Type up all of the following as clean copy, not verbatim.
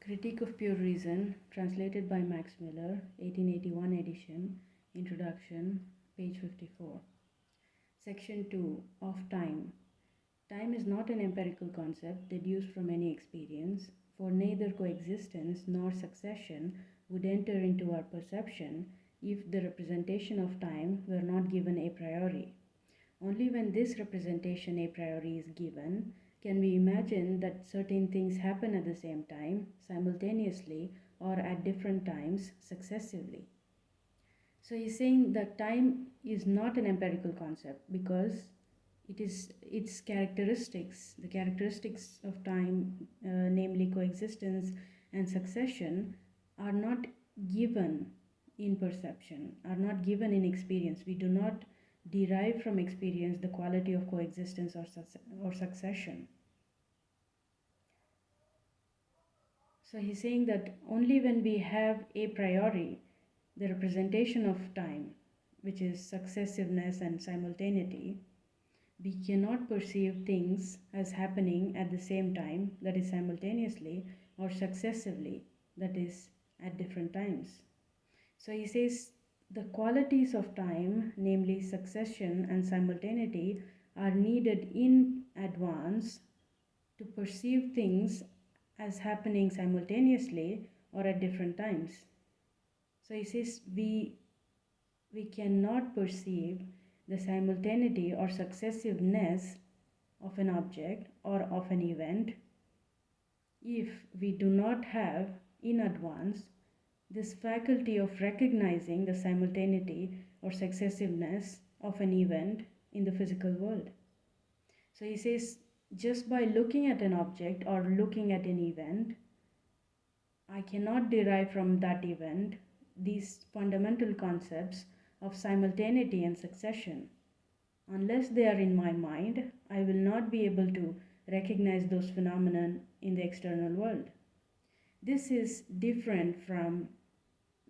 Critique of Pure Reason, translated by Max Muller, 1881 edition, Introduction, page 54. Section 2 of Time. Time is not an empirical concept deduced from any experience, for neither coexistence nor succession would enter into our perception if the representation of time were not given a priori. Only when this representation a priori is given can we imagine that certain things happen at the same time, simultaneously, or at different times, successively. So he's saying that time is not an empirical concept because its characteristics, the characteristics of time, namely coexistence and succession, are not given in perception, are not given in experience. We do not derive from experience the quality of coexistence or succession. So he's saying that only when we have a priori the representation of time, which is successiveness and simultaneity, we cannot perceive things as happening at the same time, that is simultaneously, or successively, that is at different times. So he says the qualities of time, namely succession and simultaneity, are needed in advance to perceive things as happening simultaneously or at different times. So he says we cannot perceive the simultaneity or successiveness of an object or of an event if we do not have in advance this faculty of recognizing the simultaneity or successiveness of an event in the physical world. So he says, just by looking at an object or looking at an event, I cannot derive from that event these fundamental concepts of simultaneity and succession. Unless they are in my mind, I will not be able to recognize those phenomena in the external world. This is different from,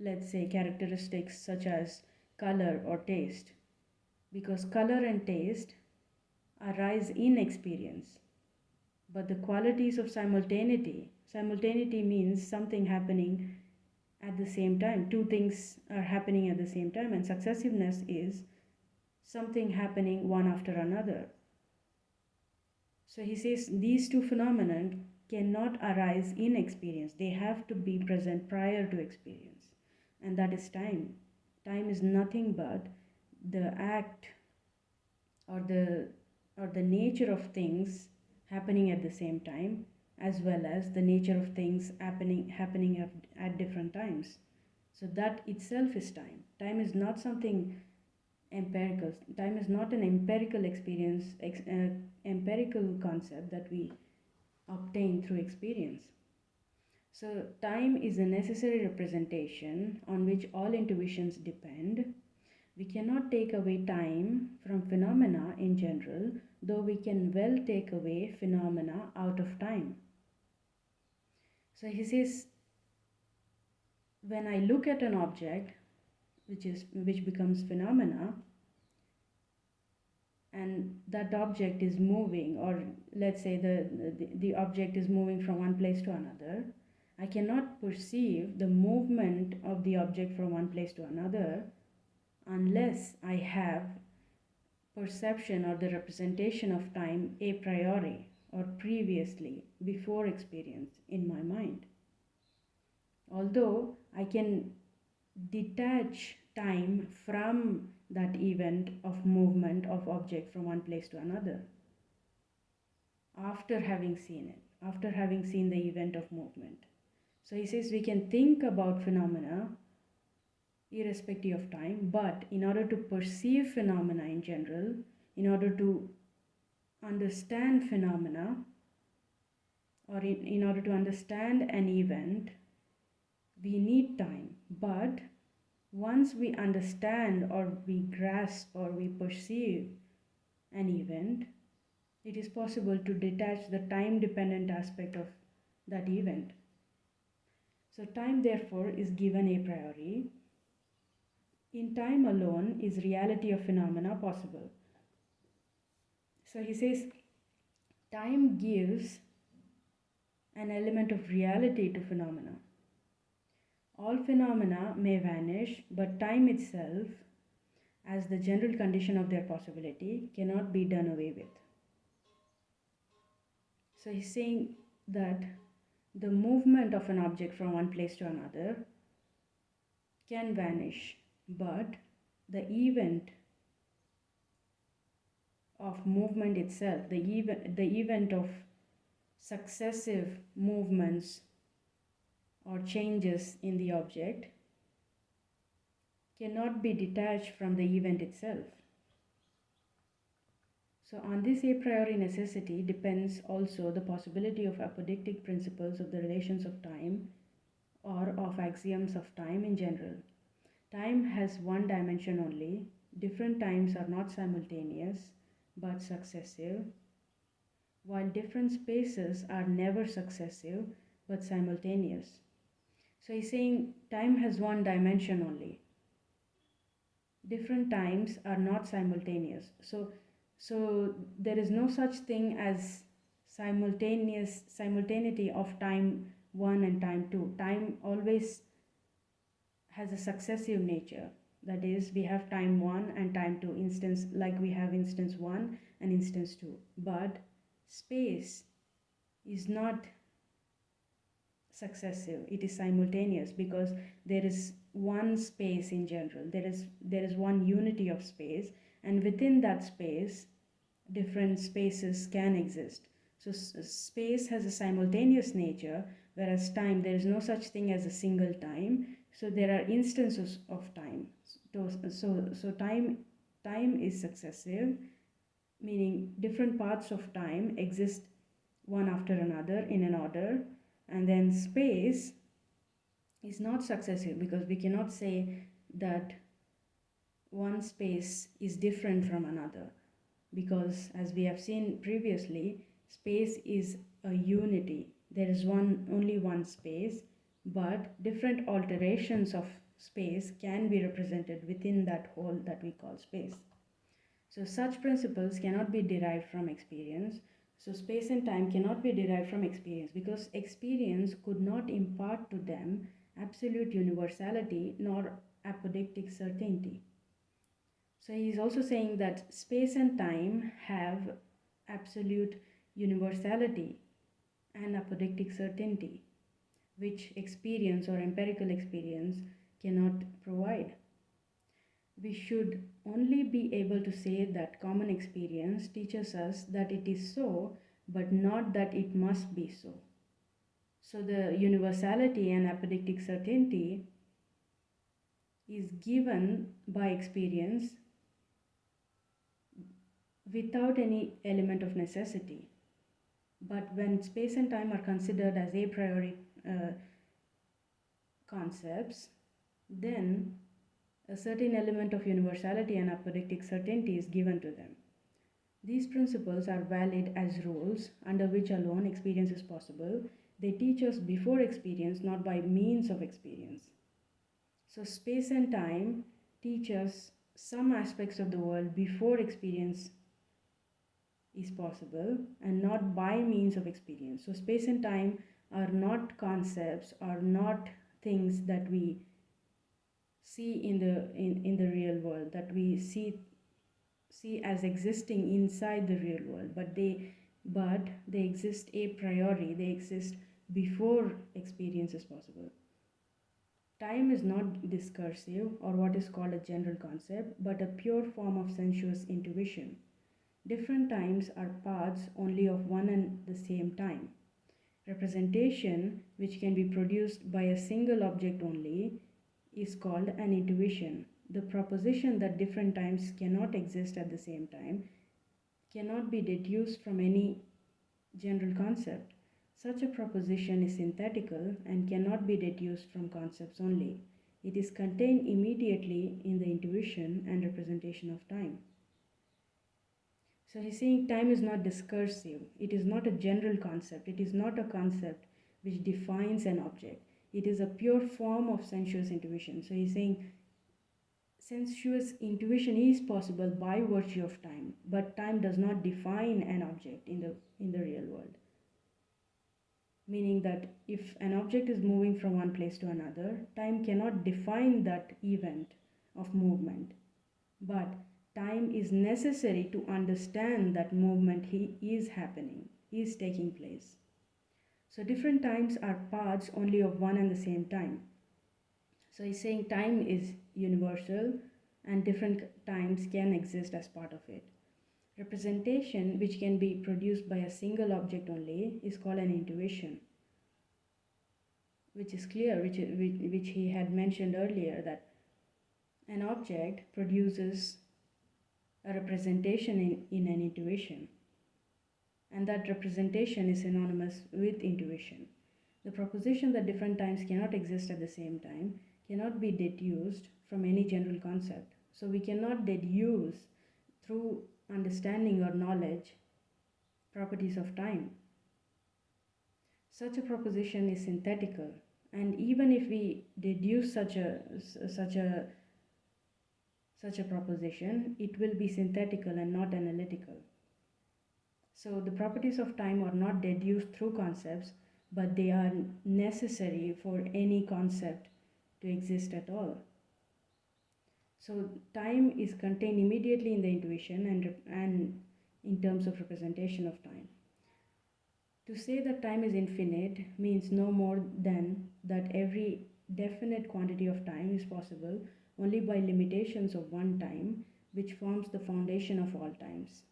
let's say, characteristics such as color or taste, because color and taste arise in experience. But the qualities of simultaneity means something happening at the same time. Two things are happening at the same time, and successiveness is something happening one after another. So he says these two phenomena cannot arise in experience. They have to be present prior to experience, and that is time. Time is nothing but the act or the nature of things happening at the same time, as well as the nature of things happening at different times. So that itself is time. Time is not something empirical. Time is not an empirical experience, empirical concept that we obtain through experience. So time is a necessary representation on which all intuitions depend. We cannot take away time from phenomena in general, though we can well take away phenomena out of time. So he says, when I look at an object, which becomes phenomena, and that object is moving, or let's say the object is moving from one place to another, I cannot perceive the movement of the object from one place to another unless I have perception or the representation of time a priori or previously, before experience, in my mind. Although I can detach time from that event of movement of object from one place to another after having seen it, after having seen the event of movement. So he says we can think about phenomena irrespective of time, but in order to perceive phenomena in general, in order to understand phenomena, or in order to understand an event, we need time. But once we understand or we grasp or we perceive an event, it is possible to detach the time dependent aspect of that event. So time therefore is given a priori. In time alone is reality of phenomena possible. So he says time gives an element of reality to phenomena. All phenomena may vanish, but time itself, as the general condition of their possibility, cannot be done away with. So he's saying that the movement of an object from one place to another can vanish, but the event of movement itself, the event of successive movements or changes in the object cannot be detached from the event itself. So on this a priori necessity depends also the possibility of apodictic principles of the relations of time or of axioms of time in general. Time has one dimension only. Different times are not simultaneous but successive, while different spaces are never successive but simultaneous. So he's saying time has one dimension only. Different times are not simultaneous. So there is no such thing as simultaneity of time 1 and time 2. Time always has a successive nature. That is, we have time 1 and time 2, instance like we have instance 1 and instance 2. But space is not successive, it is simultaneous, because there is one space in general. There is one unity of space, and within that space different spaces can exist. So space has a simultaneous nature, whereas time, there is no such thing as a single time. So there are instances of time. So time is successive, meaning different parts of time exist one after another in an order. And then space is not successive, because we cannot say that one space is different from another, because as we have seen previously, space is a unity. There is only one space, but different alterations of space can be represented within that whole that we call space. So such principles cannot be derived from experience. So space and time cannot be derived from experience, because experience could not impart to them absolute universality nor apodictic certainty. So he is also saying that space and time have absolute universality and apodictic certainty, which experience or empirical experience cannot provide. We should only be able to say that common experience teaches us that it is so, but not that it must be so. So the universality and apodictic certainty is given by experience without any element of necessity. But when space and time are considered as a priori concepts, then a certain element of universality and apodictic certainty is given to them. These principles are valid as rules under which alone experience is possible. They teach us before experience, not by means of experience. So space and time teach us some aspects of the world before experience is possible, and not by means of experience. So space and time are not concepts, are not things that we see in the real world, that we see as existing inside the real world, but they exist a priori. They exist before experience is possible. Time is not discursive or what is called a general concept, but a pure form of sensuous intuition. Different times are paths only of one and the same time. Representation, which can be produced by a single object only, is called an intuition. The proposition that different times cannot exist at the same time cannot be deduced from any general concept. Such a proposition is synthetical and cannot be deduced from concepts only. It is contained immediately in the intuition and representation of time. So he's saying time is not discursive. It is not a general concept. It is not a concept which defines an object. It is a pure form of sensuous intuition. So he's saying sensuous intuition is possible by virtue of time, but time does not define an object in the real world. meaning that if an object is moving from one place to another, time cannot define that event of movement, but time is necessary to understand that movement is happening, is taking place. So different times are parts only of one and the same time. So he's saying time is universal and different times can exist as part of it. Representation, which can be produced by a single object only, is called an intuition, which is clear, which he had mentioned earlier, that an object produces a representation in an intuition, and that representation is synonymous with intuition. The proposition that different times cannot exist at the same time cannot be deduced from any general concept. So we cannot deduce through understanding or knowledge properties of time. Such a proposition is synthetical, and even if we deduce such a such a proposition, it will be synthetical and not analytical. So the properties of time are not deduced through concepts, but they are necessary for any concept to exist at all. So time is contained immediately in the intuition and in terms of representation of time. To say that time is infinite means no more than that every definite quantity of time is possible only by limitations of one time, which forms the foundation of all times.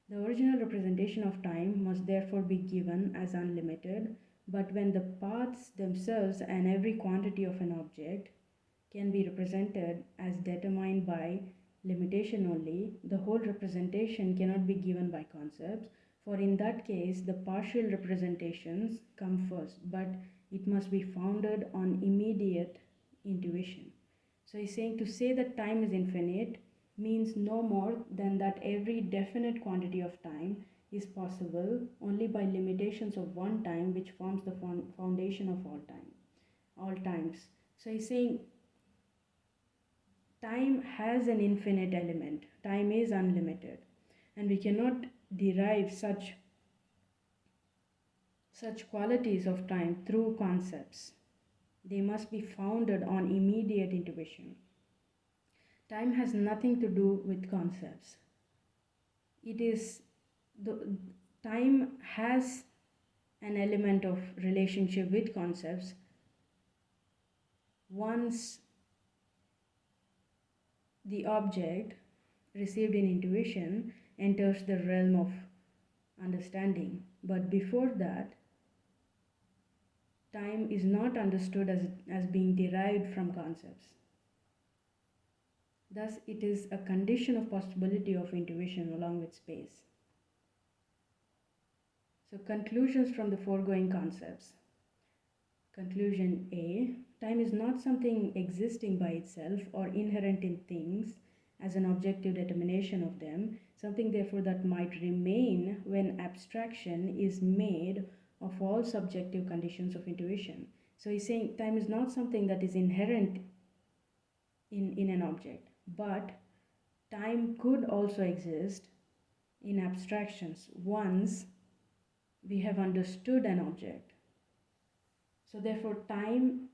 The original representation of time must therefore be given as unlimited, but when the paths themselves and every quantity of an object can be represented as determined by limitation only, the whole representation cannot be given by concepts, for in that case the partial representations come first, but it must be founded on immediate intuition. So he's saying to say that time is infinite means no more than that every definite quantity of time is possible only by limitations of one time, which forms the foundation of all times. So he's saying time has an infinite element, time is unlimited, and we cannot derive such qualities of time through concepts. They must be founded on immediate intuition. Time has nothing to do with concepts. It is the time has an element of relationship with concepts once the object received in intuition enters the realm of understanding. But before that, time is not understood as being derived from concepts. Thus, it is a condition of possibility of intuition along with space. So, conclusions from the foregoing concepts. Conclusion A. Time is not something existing by itself or inherent in things as an objective determination of them, something therefore that might remain when abstraction is made of all subjective conditions of intuition. So he's saying time is not something that is inherent in an object, but time could also exist in abstractions once we have understood an object. So therefore time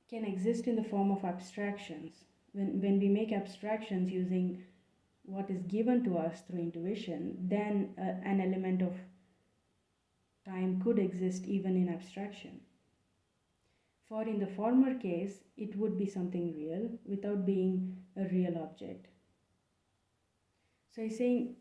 can exist in the form of abstractions. When we make abstractions using what is given to us through intuition, then an element of time could exist even in abstraction. For in the former case, it would be something real without being a real object. So he's saying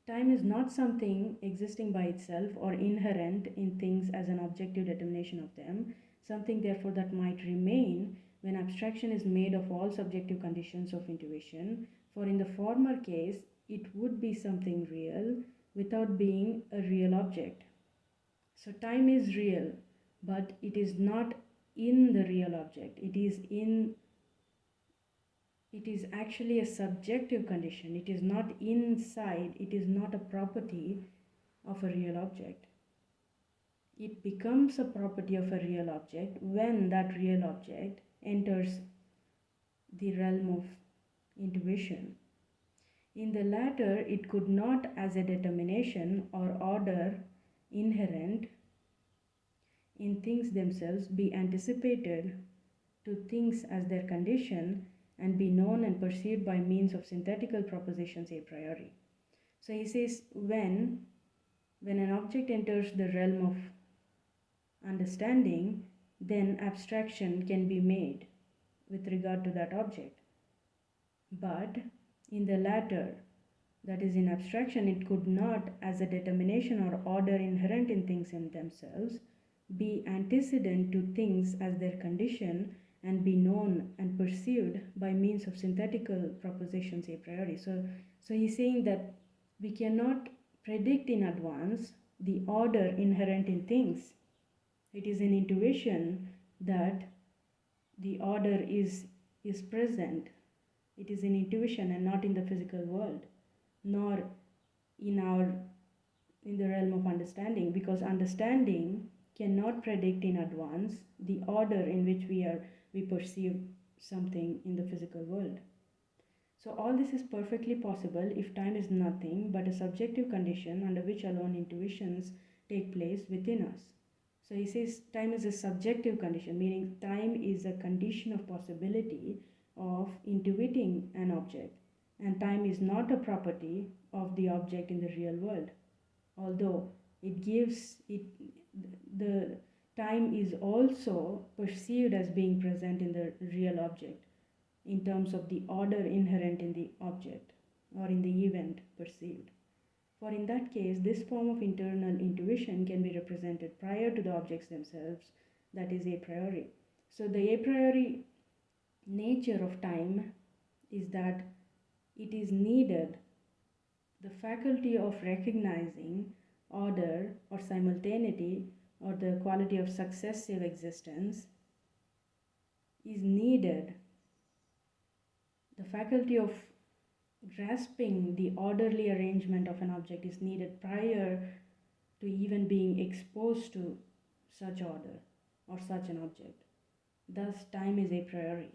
time is not something existing by itself or inherent in things as an objective determination of them, something therefore that might remain when abstraction is made of all subjective conditions of intuition. For in the former case, it would be something real without being a real object. So time is real, but it is not in the real object. It is actually a subjective condition. It is not inside, it is not a property of a real object. It becomes a property of a real object when that real object enters the realm of intuition. In the latter, it could not, as a determination or order inherent in things themselves be anticipated to things as their condition and be known and perceived by means of synthetical propositions a priori. So he says when an object enters the realm of understanding, then abstraction can be made with regard to that object. But in the latter, that is, in abstraction, it could not, as a determination or order inherent in things in themselves, be antecedent to things as their condition and be known and perceived by means of synthetical propositions a priori. So he's saying that we cannot predict in advance the order inherent in things. It is an intuition that the order is present. It is an intuition and not in the physical world, nor in our in the realm of understanding, because understanding cannot predict in advance the order in which we perceive something in the physical world. So all this is perfectly possible if time is nothing but a subjective condition under which alone intuitions take place within us. So he says time is a subjective condition, meaning time is a condition of possibility of intuiting an object, and time is not a property of the object in the real world, although it gives it the time is also perceived as being present in the real object in terms of the order inherent in the object or in the event perceived. For in that case, this form of internal intuition can be represented prior to the objects themselves, that is a priori. So the a priori nature of time is that it is needed, the faculty of recognizing order or simultaneity or the quality of successive existence is needed. The faculty of grasping the orderly arrangement of an object is needed prior to even being exposed to such order or such an object. Thus, time is a priori.